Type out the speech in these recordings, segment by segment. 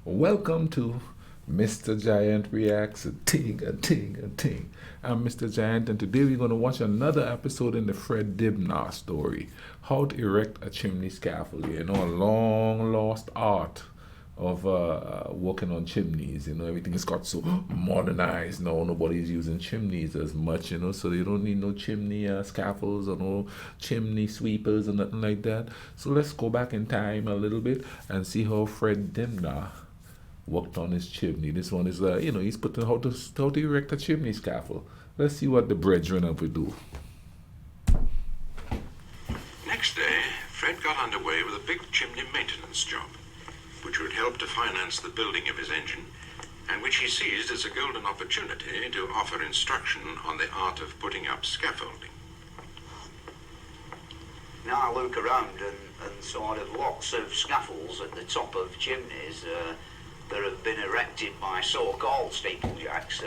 Welcome to Mr. Giant Reacts a Ting, a Ting, a Ting. I'm Mr. Giant, and today we're going to watch another episode in the Fred Dibnah story, How to Erect a Chimney Scaffold. You know, a long lost art of working on chimneys. You know, everything has got so modernized now. Nobody's using chimneys as much, you know, so you don't need no chimney scaffolds or no chimney sweepers or nothing like that. So let's go back in time a little bit and see how Fred Dibnah worked on his chimney. This one is, he's putting how to erect a chimney scaffold. Let's see what the brethren have to do. Next day, Fred got underway with a big chimney maintenance job, which would help to finance the building of his engine, and which he seized as a golden opportunity to offer instruction on the art of putting up scaffolding. Now I look around and sort of lots of scaffolds at the top of chimneys that have been erected by so-called steeplejacks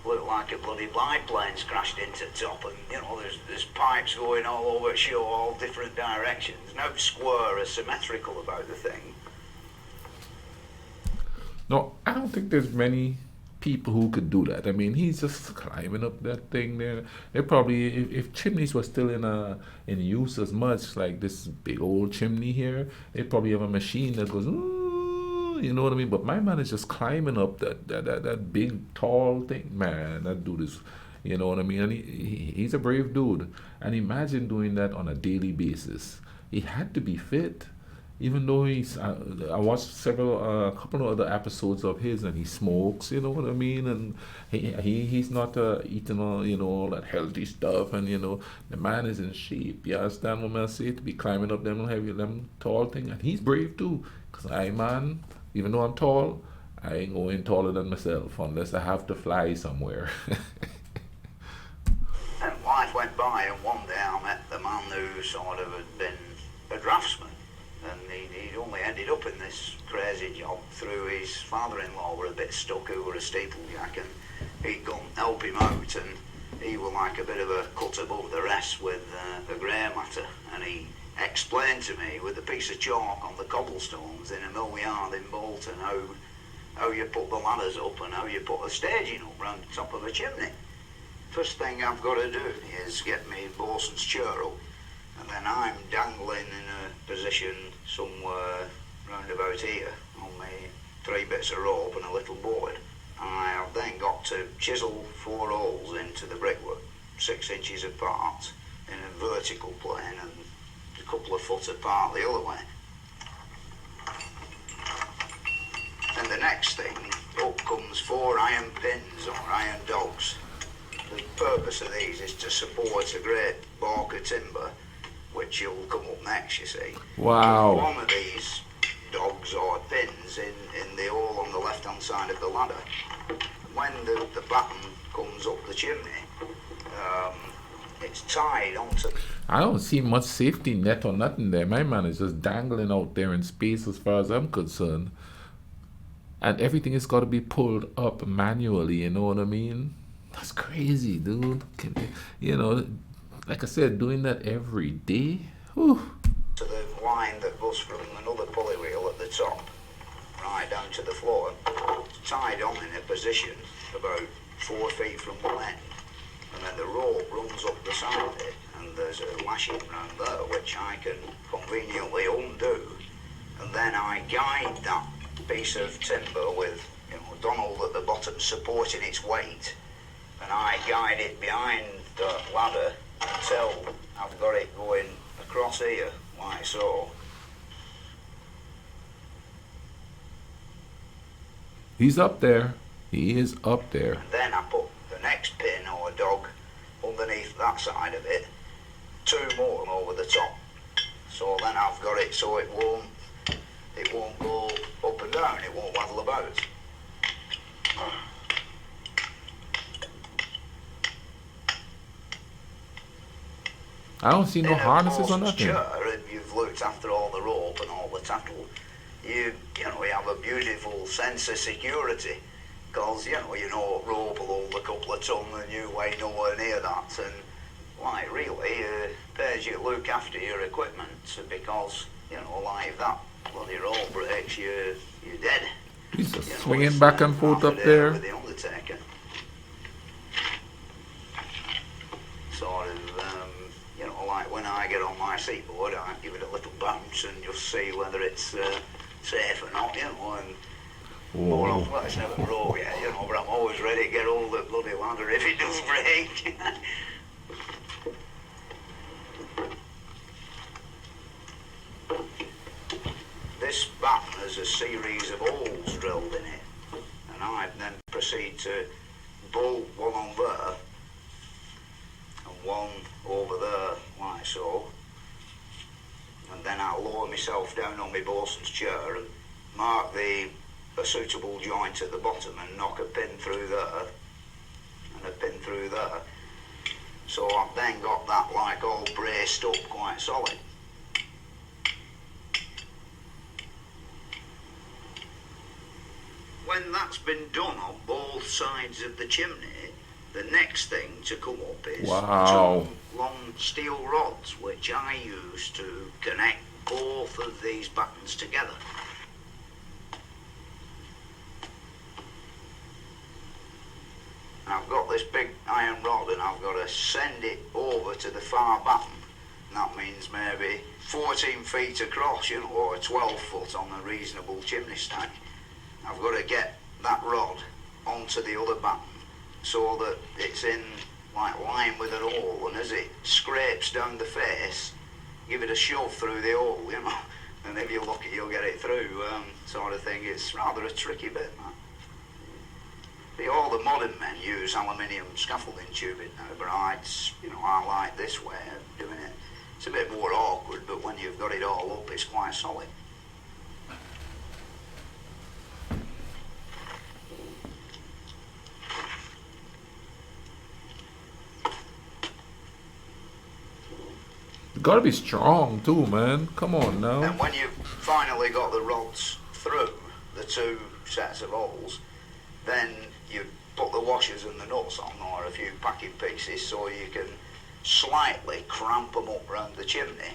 look like a bloody biplane's crashed into the top, and you know there's pipes going all over show all different directions. No square or symmetrical about the thing. No, I don't think there's many people who could do that. I mean, he's just climbing up that thing there. They probably, if chimneys were still in use as much, like this big old chimney here, they probably have a machine that goes, "Ooh," you know what I mean? But my man is just climbing up that big tall thing. Man, that dude is, you know what I mean? And he's a brave dude. And imagine doing that on a daily basis. He had to be fit. Even though I watched a couple of other episodes of his, and he smokes, you know what I mean, and he's not eating all that healthy stuff, and the man is in shape. You understand what I say? To be climbing up them tall thing, and he's brave too. Cause even though I'm tall, I ain't going taller than myself unless I have to fly somewhere. And life went by, and one day I met the man who sort of had been a draftsman. And he'd only ended up in this crazy job through his father-in-law were a bit stuck, who were a steeplejack, and he'd gone help him out, and he was like a bit of a cut above the rest with the grey matter, and he explained to me with a piece of chalk on the cobblestones in a mill yard in Bolton how you put the ladders up and how you put the staging up round the top of a chimney. First thing I've got to do is get me bosun's chair up, and then I'm dangling in a position somewhere round about here on my 3 bits of rope and a little board. I have then got to chisel 4 holes into the brickwork, 6 inches apart in a vertical plane and a couple of foot apart the other way. And the next thing, up comes 4 iron pins or iron dogs. The purpose of these is to support a great bark of timber, which will come up next, you see. Wow. One of these dogs or pins in the hole on the left-hand side of the ladder. When the batten comes up the chimney, it's tied onto... I don't see much safety net or nothing there. My man is just dangling out there in space as far as I'm concerned. And everything has got to be pulled up manually, you know what I mean? That's crazy, dude. Like I said, doing that every day. Whew. To the line that goes from another pulley wheel at the top, right down to the floor, tied on in a position about 4 feet from one end, and then the rope runs up the side of it, and there's a lashing round there which I can conveniently undo, and then I guide that piece of timber with Donald at the bottom supporting its weight, and I guide it behind the ladder until I've got it going across here, like so. He's up there. He is up there. And then I put the next pin or dog underneath that side of it, 2 more over the top. So then I've got it so it won't go up and down, it won't waddle about. I don't see no harnesses or nothing. And you've looked after all the rope and all the tackle. You have a beautiful sense of security, because rope will hold a couple of ton and you weigh nowhere near that, and like really pays you to look after your equipment, because like if that bloody rope breaks, you're dead. He's just You know, swinging it's back and forth half a up day there. with the undertaker. Sort of, you know, like when I get on my seatboard, I give it a little bounce and just see whether it's safe or not, you know, and more Whoa. often, well, it's never broke yet, you know, but I'm always ready to get all the bloody ladder if it does break. This batten has a series of holes drilled in it, and I then proceed to bolt one on there and one over there, like so, and then I'll lower myself down on my bosun's chair and mark a suitable joint at the bottom and knock a pin through there and a pin through there. So I've then got that like all braced up quite solid. When that's been done on both sides of the chimney, the next thing to come up is Wow. two long steel rods which I use to connect both of these battens together. I've got this big iron rod and I've got to send it over to the far batten. And that means maybe 14 feet across, you know, or 12 foot on a reasonable chimney stack. I've got to get that rod onto the other batten so that it's in like line with an hole, and as it scrapes down the face, give it a shove through the hole, you know, and if you're lucky you'll get it through, sort of thing. It's rather a tricky bit, that. See, all the modern men use aluminium scaffolding tubing now, but I like this way of doing it. It's a bit more awkward, but when you've got it all up, it's quite solid. Gotta be strong too, man. Come on now. And when you've finally got the rods through the two sets of holes, then you put the washers and the nuts on, or a few packing pieces, so you can slightly cramp them up round the chimney.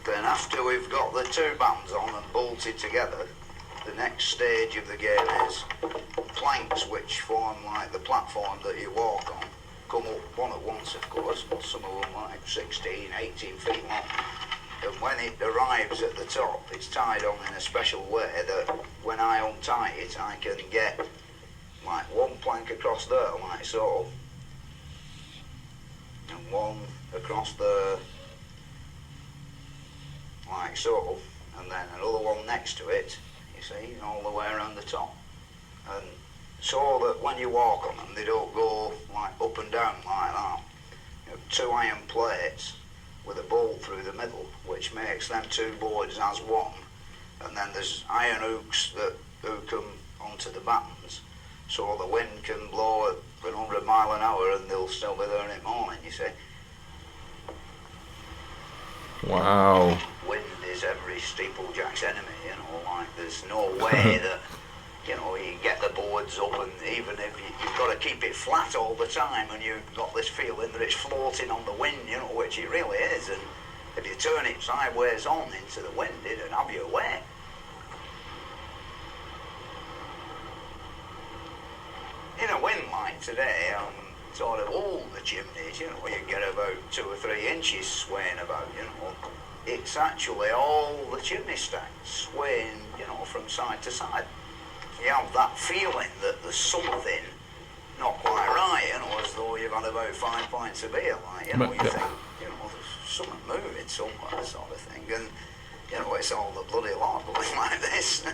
Then after we've got the two bands on and bolted together, the next stage of the game is planks which form like the platform that you walk on, come up one at once of course, but some of them like 16, 18 feet long. And when it arrives at the top, it's tied on in a special way that when I untie it, I can get like one plank across there, like so, and one across there, like so, and then another one next to it, you see, all the way around the top. And so that when you walk on them, they don't go like up and down like that. You have two iron plates with a bolt through the middle, which makes them two boards as one. And then there's iron hooks that hook them onto the battens, so the wind can blow at 100 mile an hour and they'll still be there in the morning, you see. Wow. Wind is every steeplejack's enemy, you know, like there's no way that, you know, you get the boards up, and even if you've got to keep it flat all the time, and you've got this feeling that it's floating on the wind, you know, which it really is, and if you turn it sideways on into the wind, it'll have you away. In a wind like today, sort of all the chimneys, you know, you get about 2 or 3 inches swaying about, you know. It's actually all the chimney stacks swaying, you know, from side to side. You have that feeling that there's something not quite right, you know, as though you've had about 5 pints of beer, like, you know, you think, you know, there's something moving somewhere, sort of thing, and, you know, it's all the bloody lot going like this.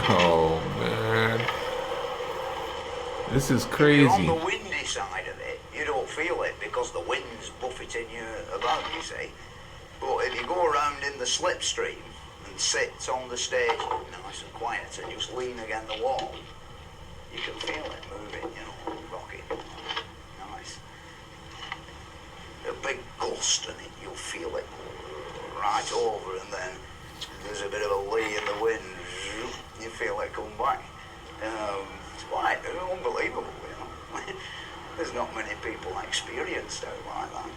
Oh man, this is If you're on crazy. the windy side of it, you don't feel it because the wind's buffeting you about, you see. But if you go around in the slipstream and sit on the stage nice and quiet and just lean against the wall, you can feel it moving, you know, rocking. Nice. A big gust in it, you'll feel it right over, and then there's a bit of a lee in the wind, you feel it come back. It's quite unbelievable, you know. There's not many people experienced out like that.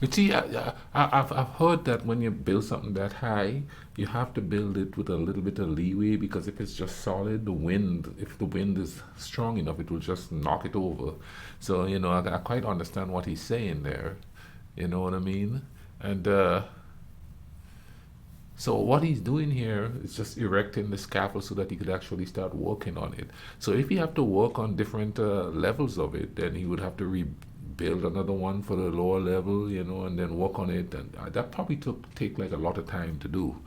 You see, I've heard that when you build something that high, you have to build it with a little bit of leeway, because if it's just solid, if the wind is strong enough, it will just knock it over. So, I quite understand what he's saying there. You know what I mean? And so what he's doing here is just erecting the scaffold so that he could actually start working on it. So if you have to work on different levels of it, then he would have to rebuild another one for the lower level, and then work on it. And that probably take like a lot of time to do.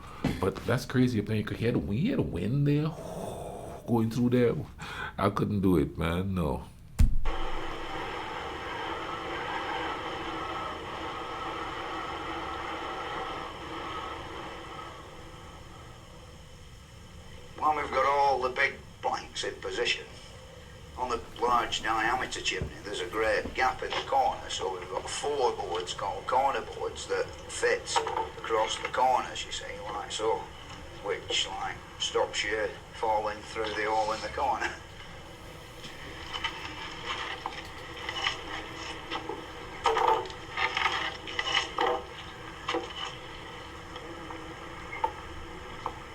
But that's crazy. Up there, you could hear the wind there going through there. I couldn't do it, man. No. When we've got all the big planks in position, on the large diameter chimney there's a great gap in the corner, so we've got 4 boards called corner boards that fit across the corners, you see, like so, which stops you falling through the hole in the corner.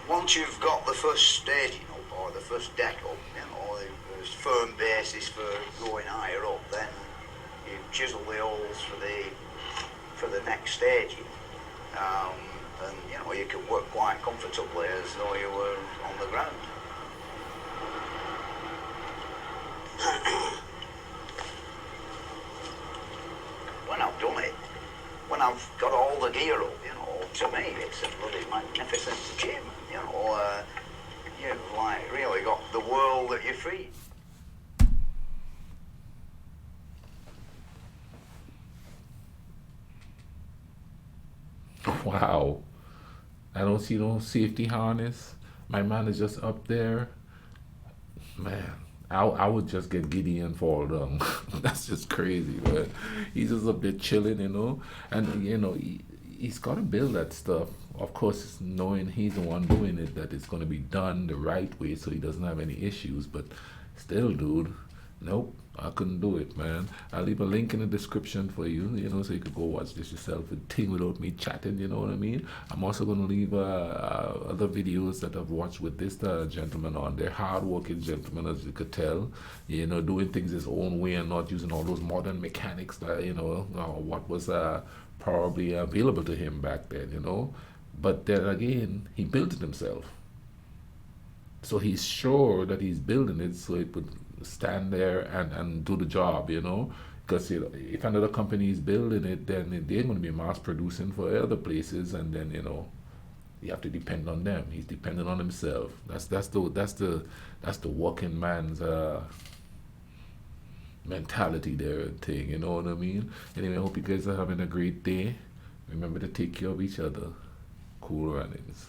Once you've got the first staging up, or the first deck up, there's firm basis for going higher up, then you chisel the holes for the next staging, and you can work quite comfortably as though you were on the ground. When I've done it, when I've got all the gear up, to me it's a bloody magnificent achievement. You've really got the world at your feet. Wow. I don't see no safety harness. My man is just up there. Man, I would just get giddy and fall down. That's just crazy, but he's just up there chilling, and he's got to build that stuff. Of course, knowing he's the one doing it, that it's going to be done the right way, so he doesn't have any issues. But still, dude, nope, I couldn't do it, man. I'll leave a link in the description for you, so you could go watch this yourself and ting without me chatting, you know what I mean? I'm also going to leave other videos that I've watched with this gentleman on. They're hard-working gentlemen, as you could tell, doing things his own way and not using all those modern mechanics that, what was probably available to him back then, But then again, he built it himself. So he's sure that he's building it so it would stand there and do the job, Because if another company is building it, then they're going to be mass producing for other places, and then you have to depend on them. He's dependent on himself. That's the working man's mentality there thing. You know what I mean? Anyway, I hope you guys are having a great day. Remember to take care of each other. Cool runnings.